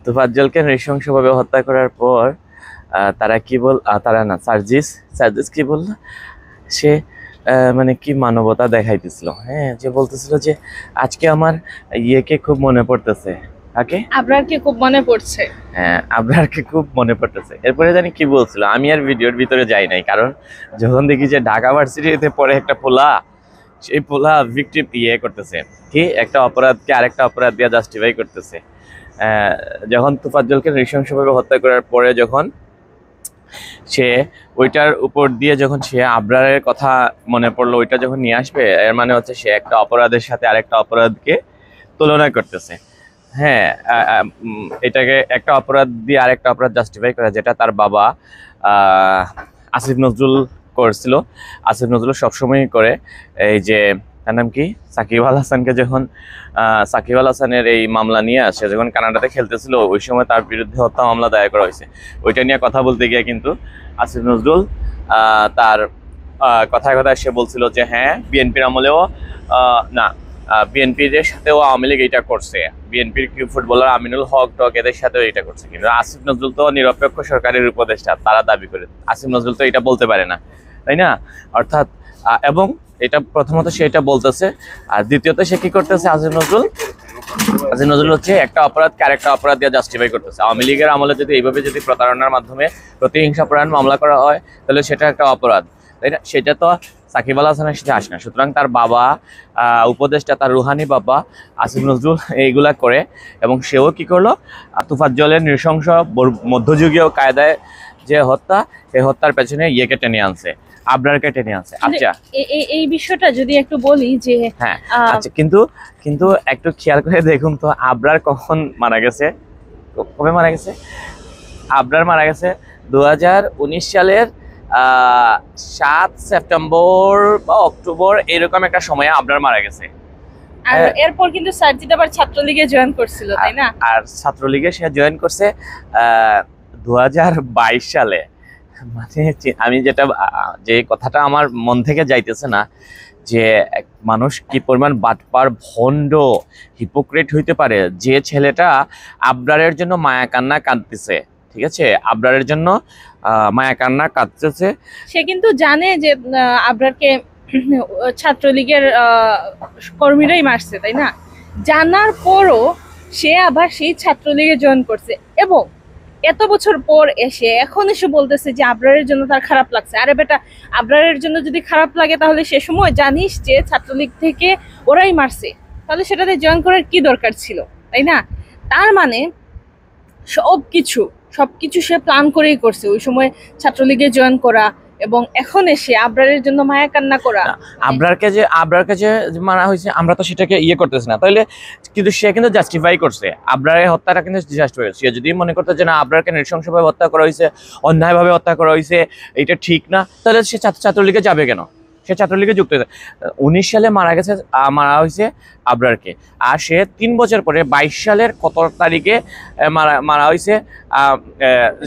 তোফাজ্জলকে নৃশংসভাবে হত্যা করার পর তারা কি বল তারা না সার্জিস কি বলল, সে মানে কি মানবতা দেখাইতেছিল, হ্যাঁ, যে বলতেছিল যে আজকে আমার ইয়েকে খুব মনে পড়তেছে, আবরারকে খুব মনে পড়ছে। হ্যাঁ, আবরারকে খুব মনে পড়তেছে। এরপরে জানি কি বলছিল, আমি আর ভিডিওর ভিতরে যাই নাই, কারণ যখন দেখি যে ঢাকা ভার্সিটিতে পড়ে একটা পোলা, সেই পোলা ভিকটিম করতেছে কি একটা অপরাধকে আরেকটা অপরাধ দিয়ে জাস্টিফাই করতেছে। যখন তোফাজ্জলকে নৃশংসভাবে হত্যা করার পরে যখন সে ওইটার উপর দিয়ে যখন সে আবরারের কথা মনে পড়লো, ওইটা যখন নিয়ে আসবে, এর মানে হচ্ছে সে একটা অপরাধের সাথে আরেকটা অপরাধকে তুলনা করতেছে। হ্যাঁ, এটাকে একটা অপরাধ দিয়ে আরেকটা অপরাধ জাস্টিফাই করা, যেটা তার বাবা আসিফ নজরুল করছিল। আসিফ নজরুল সবসময়ই করে। এই যে তার নাম কি, সাকিব আল হাসানকে যখন সাকিব আল হাসানের এই মামলা নিয়ে আসে, যখন কানাডাতে খেলতেছিল, ওই সময় তার বিরুদ্ধে হত্যা মামলা দায়ের করা হয়েছে। ওইটা নিয়ে কথা বলতে গিয়ে কিন্তু আসিফ নজরুল তার কথায় কথায় সে বলছিল যে হ্যাঁ, বিএনপির আমলেও না, বিএনপির সাথেও আওয়ামী লীগ এইটা করছে, বিএনপির ফুটবলার আমিনুল হক টক এদের সাথেও এটা করছে। কিন্তু আসিফ নজরুল তো নিরপেক্ষ সরকারের উপদেষ্টা, তারা দাবি করে, আসিফ নজরুল তো এটা বলতে পারে না, তাই না? অর্থাৎ এবং এটা প্রথমত সে এটা বলতেছে, আর দ্বিতীয়ত সে কি করতেছে, আসিফ নজরুল হচ্ছে একটা অপরাধকে আরেকটা অপরাধ দিয়ে জাস্টিফাই করতেছে। আওয়ামী লীগের আমলে যদি এইভাবে যদি প্রতারণার মাধ্যমে প্রতিহিংসাপরায়ণ মামলা করা হয়, তাহলে সেটা একটা অপরাধ, তাই না? সেটা তো সাকিব আল হাসানের সাথে আসে না। সুতরাং তার বাবা উপদেষ্টা, তার রুহানি বাবা আসিফ নজরুল এইগুলা করে, এবং সেও কি করলো, তোফাজ্জলের নৃশংস মধ্যযুগীয় কায়দায় যে হত্যা, এই হত্যার পেছনে ইয়েকে টেনে আনছে, আবরারকে টেনে আনছে। আচ্ছা, এই বিষয়টা যদি একটু বলি যে হ্যাঁ, আচ্ছা, কিন্তু একটু খেয়াল করে দেখুন তো, আবরার কখন মারা গেছে, কবে মারা গেছে? আবরার মারা গেছে 2019 সালের 7 সেপ্টেম্বর বা অক্টোবর, এরকম একটা সময়ে আবরার মারা গেছে। আর এরপর কিন্তু সার্জিদ আবার ছাত্রলীগে জয়েন করছিল, তাই না? আর ছাত্রলীগে সে জয়েন করছে 2022 সালে। মানে আমি যে কথাটা আমার মন থেকে যাইতেছে না, যে মানুষ কি পরিমাণ বাটপার, ভণ্ড, হিপোক্রেট হইতে পারে, যে ছেলেটা আবরারের জন্য মায়া কান্না কাঁদতেছে, ঠিক আছে, আবরারের জন্য মায়া কান্না কাঁদতেছে, সে কিন্তু জানে যে আবরারকে ছাত্রলীগের কর্মীরাই মারছে, তাই না? জানার পরও সে আবার সেই ছাত্রলীগে জয়েন করছে, এবং এত বছর পর এখন এসে বলতেছে যে আবরারের জন্য তার খারাপ লাগছে। আরে বেটা, আবরারের জন্য যদি খারাপ লাগে, তাহলে সে সময় জানিস যে ছাত্রলীগ থেকে ওরাই মারছে, তাহলে সেটাতে জয়েন করার কি দরকার ছিল, তাই না? তার মানে সবকিছু সে প্ল্যান করেই করছে, ওই সময় ছাত্রলীগে জয়েন করা, এবং এখন এসে আবরারের জন্য মায়া কান্না করা। আবরারকে যে মারা হয়েছে, আমরা তো সেটাকে করতেছি না, তাহলে কিন্তু সে কিন্তু জাস্টিফাই করছে আবরারের হত্যাটা, কিন্তু জাস্টিফাই। সে যদি মনে করতো যে না, আবরারকে নৃশংসভাবে হত্যা করা হয়েছে, অন্যায়ভাবে হত্যা করা হয়েছে, এটা ঠিক না, তাহলে সে ছাত্রলীগে যাবে কেন? সে ছাত্রলীগে যুক্ত হয়েছে। 19 সালে মারা হয়েছে আবরারকে, আর সে 3 বছর পরে 22 সালের কত তারিখে মারা হয়েছে,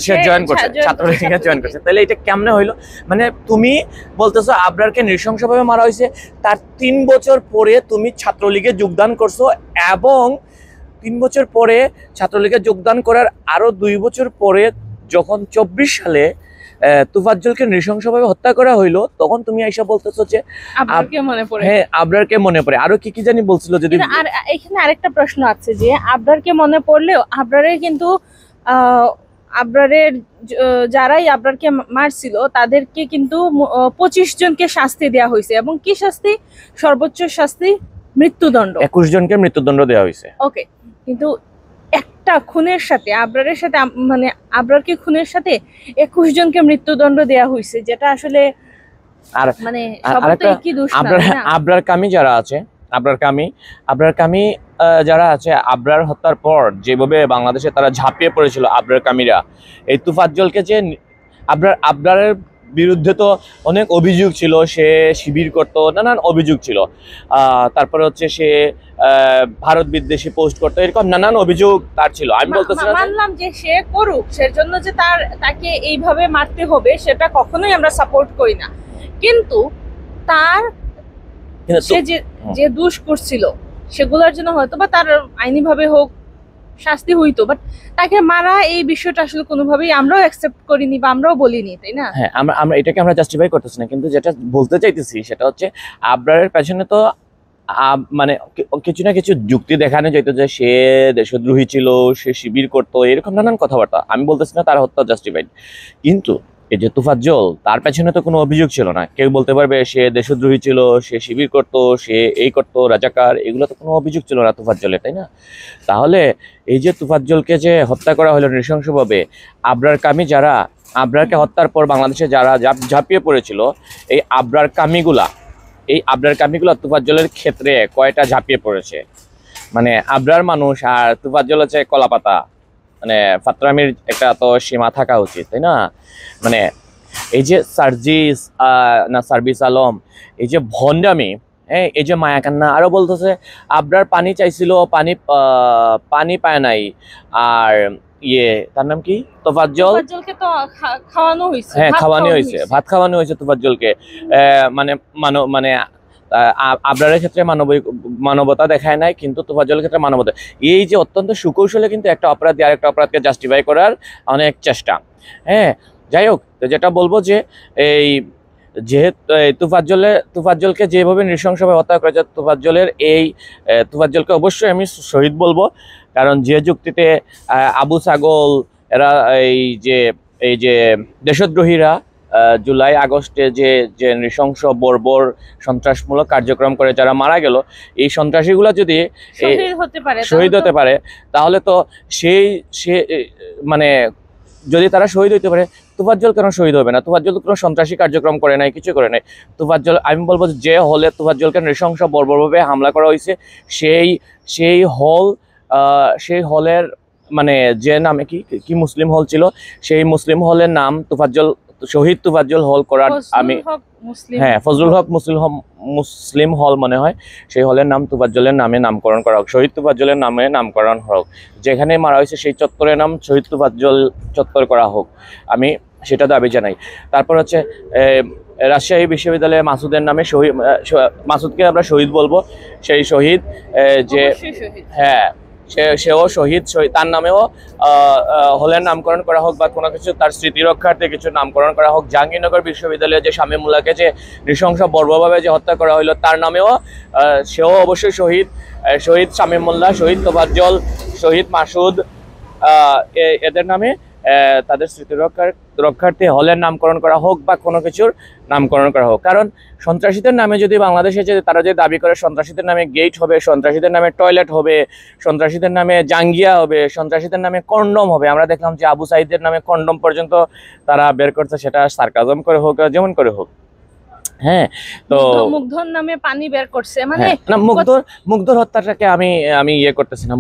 সে জয়েন করছে, ছাত্রলীগে জয়েন করছে। তাহলে এটা কেমনে হইলো? মানে তুমি বলতেছো আবরারকে নৃশংসভাবে মারা হয়েছে, তার 3 বছর পরে তুমি ছাত্রলীগে যোগদান করছো, এবং 3 বছর পরে ছাত্রলীগে যোগদান করার আরো 2 বছর পরে যখন 24 সালে তোফাজ্জলকে নৃশংসভাবে হত্যা করা হইলো, তখন তুমি আইসা বলতেছো যে আবরারকে মনে পড়ে। হ্যাঁ, আবরারকে মনে পড়ে। আরো কি জানি বলছিল, যদি আর এখানে আরেকটা প্রশ্ন আছে যে আবরারকে মনে পড়লেও আবরারের কিন্তু আবরারের যারাই আবরারকে মারছিল, তাদেরকে কিন্তু 25 জনকে শাস্তি দেওয়া হয়েছে, এবং কি শাস্তি? সর্বোচ্চ শাস্তি মৃত্যুদণ্ড। 21 জনকে মৃত্যুদণ্ড দেওয়া হয়েছে। ওকে, কিন্তু একটা খুনের সাথে আবরারের সাথে, মানে আবরারকে খুনের সাথে 21 জনকে মৃত্যুদণ্ড দেওয়া হয়েছে, যেটা আসলে আর মানে সবটাই কি দোষ না? আবরার কামি যারা আছে, আবরার কামি যারা আছে, আবরার হত্যার পর যেভাবে বাংলাদেশে তারা ঝাঁপিয়ে পড়েছিল আবরার কামিরা, এই তোফাজ্জলকে যে আবরারের বিরুদ্ধে তো অনেক অভিযোগ ছিল, সে শিবির করতো, নানান অভিযোগ ছিল, তারপরে হচ্ছে সে ভারত বিদ্বেষী পোস্ট করতো, এরকম নানান অভিযোগ তার ছিল। আমি বলতেছিলাম, মানলাম যে সে করুক, সেজন্য যে তাকে এইভাবে মারতে হবে, সেটা কখনোই আমরা সাপোর্ট করি না, কিন্তু তার সে যে দোষ করছিল, সেগুলোর জন্য হয়তো বা তার আইনিভাবে হোক, শাস্তি হইতো, বাট তাকে মারা এই বিষয়টা আসলে কোনোভাবেই আমরাও অ্যাকসেপ্ট করিনি বা আমরাও বলিনি, তাই না? হ্যাঁ, আমরা এটাকে আমরা জাস্টিফাই করতেছি না, কিন্তু যেটা বলতে চাইতেছি সেটা হচ্ছে আবরারের পেছনে তো মানে কিছু না কিছু যুক্তি দেখানো যেত যে সে দেশদ্রোহী ছিল, সে শিবির করতো, এরকম নানান কথাবার্তা। আমি বলতেছি না তার হত্যা জাস্টিফাইড, কিন্তু এই যে তোফাজ্জল, তার পেছনে তো কোনো অভিযোগ ছিল না। কেউ বলতে পারবে সে দেশদ্রোহী ছিল, সে শিবির করতো, সে এই করতো, রাজাকার, এগুলো তো কোনো অভিযোগ ছিল না তোফাজ্জলের, তাই না? তাহলে এই যে তোফাজ্জলকে যে হত্যা করা হলো নৃশংসভাবে, আবরার কামি যারা আবরারকে হত্যার পর বাংলাদেশে যারা ঝাঁপিয়ে পড়েছিল, এই আবরার কামিগুলা তোফাজ্জলের ক্ষেত্রে কয়টা ঝাঁপিয়ে পড়েছে? মানে আবরার মানুষ আর তোফাজ্জল হচ্ছে কলাপাতা, মানে ফাত্রামির একটা তো সীমা থাকা উচিত, তাই না? মানে এই যে সার্জিস আলম, এই যে ভণ্ডামি, হ্যাঁ, এই যে মায়াকান্না, আরো বলতেছে আবরার পানি চাইছিল, পানি পায় নাই, আর তার নাম কি, তোফাজ্জলকে তো খাওয়ানো হয়েছে, হ্যাঁ খাওয়ানো হয়েছে, ভাত খাওয়ানো হয়েছে তোফাজ্জলকে। মানে মানে আবরারের ক্ষেত্রে মানবতা দেখায় নাই, কিন্তু তোফাজ্জলের ক্ষেত্রে মানবতা। এই যে অত্যন্ত সুকৌশলে কিন্তু একটা অপরাধী আরেকটা অপরাধকে জাস্টিফাই করার অনেক চেষ্টা। হ্যাঁ, যাই হোক, যেটা বলবো যে এই যেহেতু তোফাজ্জলকে যেভাবে নৃশংসভাবে হত্যা করেছে, তোফাজ্জলকে অবশ্যই আমি শহীদ বলবো। কারণ যে যুক্তিতে আবু ছাগল এরা এই যে দেশদ্রোহীরা জুলাই আগস্টে যে নৃশংস বর্বর সন্ত্রাসমূলক কার্যক্রম করে যারা মারা গেল, এই সন্ত্রাসীগুলো যদি শহীদ হতে পারে, তাহলে তো সে মানে যদি তারা শহীদ হইতে পারে, তোফাজ্জল কেন শহীদ হবে না? তোফাজ্জল কোনো সন্ত্রাসী কার্যক্রম করে নাই, কিছু করে নাই। তোফাজ্জল, আমি বলবো যে হলে তোফাজ্জলকে নৃশংস বর্বরভাবে হামলা করা হয়েছে, সেই হলের মানে যে নামে কি মুসলিম হল ছিল, সেই মুসলিম হলের নাম শহীদ তোফাজ্জল হল করার আমি, হ্যাঁ, ফজলুল হক মুসলিম হল মনে হয়, সেই হলের নাম তোফাজ্জলের নামে নামকরণ করা হোক, শহীদ তোফাজ্জলের নামে নামকরণ হোক। যেখানে মারা হয়েছে সেই চত্বরের নাম শহীদ তোফাজ্জল চত্বর করা হোক, আমি সেটা দাবি জানাই। তারপর হচ্ছে রাজশাহী বিশ্ববিদ্যালয়ে মাসুদের নামে মাসুদকে আমরা শহীদ বলবো। সেই শহীদ যে, হ্যাঁ, সেও শহীদ, তার নামেও হলের নামকরণ করা হোক বা কোনো কিছু তার স্মৃতি রক্ষার্থে কিছু নামকরণ করা হোক। জাহাঙ্গীরনগর বিশ্ববিদ্যালয়ে যে শামীমুল্লাহকে যে নৃশংস বর্বরভাবে যে হত্যা করা হইলো, তার নামেও সেও অবশ্যই শহীদ শামীমুল্লাহ, শহীদ তোফাজ্জল, শহীদ মাসুদ, এদের নামে তাদের স্মৃতি রক্ষার্থে হলের নামকরণ করা হোক বা কোনো কিছুর নামকরণ করা হোক। কারণ সন্ত্রাসীদের নামে যদি বাংলাদেশে যে তারা যে দাবি করে সন্ত্রাসীদের নামে গেট হবে, সন্ত্রাসীদের নামে টয়লেট হবে, সন্ত্রাসীদের নামে জাঙ্গিয়া হবে, সন্ত্রাসীদের নামে কন্ডম হবে, আমরা দেখলাম যে আবু সাইদের নামে কন্ডম পর্যন্ত তারা বের করছে, সেটা সার্কাজম করে হোক যেমন করে হোক। হ্যাঁ, তো মুগ্ধর নামে পানি বের করছে, মানে না, মুগ্ধর হত্যাটাকে আমি ইয়ে করতেছি না।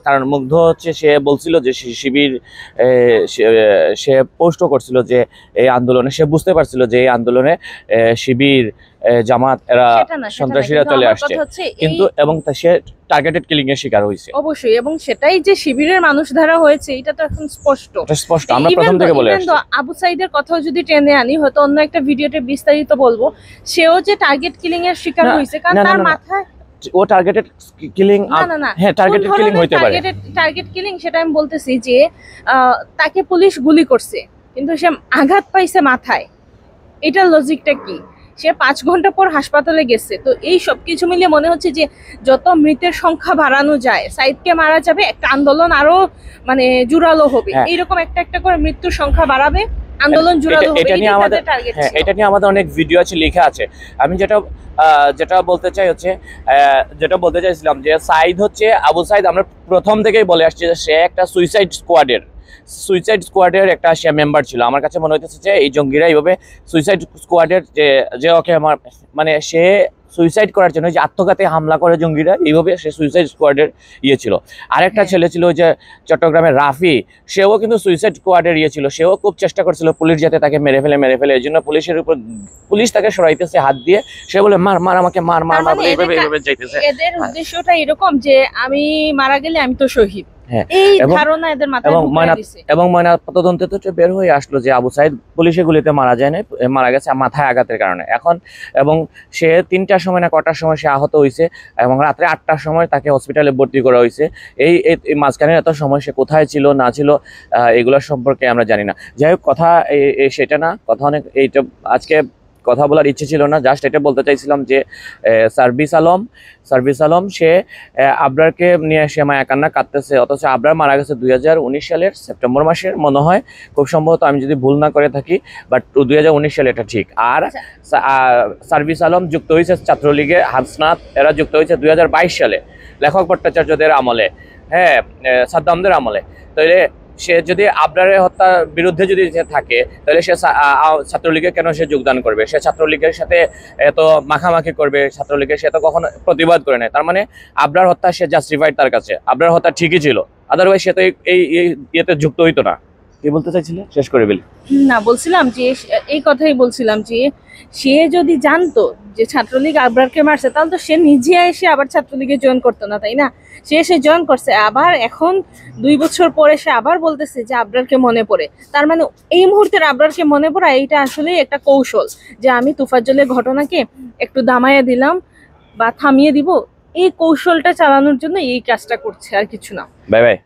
কারণ মুগ্ধ হচ্ছে, সে বলছিল যে শিবির, সে পোস্টও করছিল যে এই আন্দোলনে, সে বুঝতে পারছিল যে এই আন্দোলনে শিবির, জামাত, এরা সন্ত্রাসীরা চলে আসছে, কিন্তু এবং সে টার্গেটেড কিলিং এর শিকার হয়েছে অবশ্যই, এবং সেটাই যে শিবিরের মানুষ ধরা হয়েছে এটা তো এখন স্পষ্ট। আমরা প্রথম থেকে বলে আসছি। আবু সাইদের কথাও যদি টেনে আনি, হয়তো অন্য একটা ভিডিওতে বিস্তারিত বলবো, সেও যে টার্গেট কিলিং এর শিকার হয়েছে, কারণ তার মাথায় ও টার্গেটেড কিলিং, হ্যাঁ টার্গেটেড কিলিং হইতে পারে। টার্গেট কিলিং সেটা আমি বলতেছি যে তাকে পুলিশ গুলি করছে কিন্তু সে আঘাত পাইছে মাথায়, এটার লজিকটা কি? সে 5 ঘন্টা পর হাসপাতালে গেছে। তো এই সব কিছু মিলিয়ে মনে হচ্ছে যে যত মৃতের সংখ্যা বাড়ানো যায়, সাইদকে মারা যাবে, একটা আন্দোলন আরো মানে জোরালো হবে, এইরকম একটা করে মৃত্যুর সংখ্যা বাড়াবে, আন্দোলন জোরালো হবে। এটা নিয়ে আমাদের অনেক ভিডিও আছে, লেখা আছে। আমি যেটা বলতে চাইছিলাম যে সাইদ হচ্ছে, আবু সাইদ আমরা প্রথম থেকেই বলে আসছি যে সে একটা সুইসাইড স্কোয়াডের একটা সে মেম্বার ছিল। আমার কাছে মনে হইতেছে যে এই জঙ্গিরা এইভাবে সুইসাইড স্কোয়াডের যে ওকে আমার মানে সে সুইসাইড করার জন্য যে আত্মঘাতী হামলা করে জঙ্গিরা, এইভাবে সে সুইসাইড স্কোয়াডের ইয়ে ছিল। আরেকটা ছেলে ছিল ওই যে চট্টগ্রামের রাফি, সেও কিন্তু সুইসাইড স্কোয়াডের ইয়ে ছিল, সেও খুব চেষ্টা করছিল পুলিশ যাতে তাকে মেরে ফেলে। এই জন্য পুলিশ তাকে সরাইতেছে হাত দিয়ে, সে বলে মার আমাকে মার এইভাবে যাইতেছে। এদের উদ্দেশ্যটা এরকম যে আমি মারা গেলে আমি তো শহীদ, হ্যাঁ এই এবং ধারণা এদের মাথায় এবং ঢুকায় ময়না দিছে। এবং ময়না তদন্তে তো বের হয়ে আসলো যে আবু সাইদ পুলিশের গুলিতে মারা যায় না, মারা গেছে মাথায় আঘাতের কারণে। এখন এবং সে 3টার সময় না কটার সময় সে আহত হয়েছে এবং রাত্রে 8টার সময় তাকে হসপিটালে ভর্তি করা হয়েছে। এই মাঝখানে এত সময় সে কোথায় ছিল না ছিল এগুলোর সম্পর্কে আমরা জানি না। যাই হোক, কথা সেটা না, কথা অনেক এইটা আজকে কথা বলার ইচ্ছে ছিল না, জাস্ট এটা বলতে চাইছিলাম যে সার্ভিস আলম সে আবরারকে নিয়ে সে মায়া কান্না কাঁদতেছে, অথচ আবরার মারা গেছে 2019 সালের সেপ্টেম্বর মাসের মনে হয়, খুব সম্ভবত, আমি যদি ভুল না করে থাকি, বাট 2019 সালে এটা ঠিক। আর সার্ভিস আলম যুক্ত হয়েছে ছাত্রলীগে, হাসনাত এরা যুক্ত হয়েছে 2022 সালে লেখক ভট্টাচার্যদের আমলে, হ্যাঁ, সাদ্দামদের আমলে। তাহলে সে যদি আবরারের হত্যার বিরুদ্ধে যদি থাকে, তাহলে সে ছাত্রলীগে কেন সে যোগদান করবে? সে ছাত্রলীগের সাথে এত মাখামাখি করবে, ছাত্রলীগের সে তো কখনো প্রতিবাদ করে নাই। তার মানে আবরার হত্যা সে জাস্টিফাইড, তার কাছে আবরার হত্যা ঠিকই ছিল, আদারওয়াইজ সে তো এই ইয়েতে যুক্ত হইতো না। কি বলতে চাইছিলে, শেষ করে বলি। না, বলছিলাম যে এই কথাই বলছিলাম যে সে যদি জানতো যে ছাত্রলীগ আবরারকে মারছে, তাহলে তো সে নিজে এসে আবার ছাত্রলীগে জয়েন করতো না, তাই না? সে এসে জয়েন করছে, আবার এখন 2 বছর পরে সে আবার বলতেছে যে আবরারকে মনে পড়ে। তার মানে এই মুহূর্তের আবরারকে মনে পড়া এইটা আসলে একটা কৌশল, যে আমি তোফাজ্জলের ঘটনাকে একটু দামাইয়া দিলাম বা থামিয়ে দিব, এই কৌশলটা চালানোর জন্য এই কাজটা করছে, আর কিছু না। Bye bye.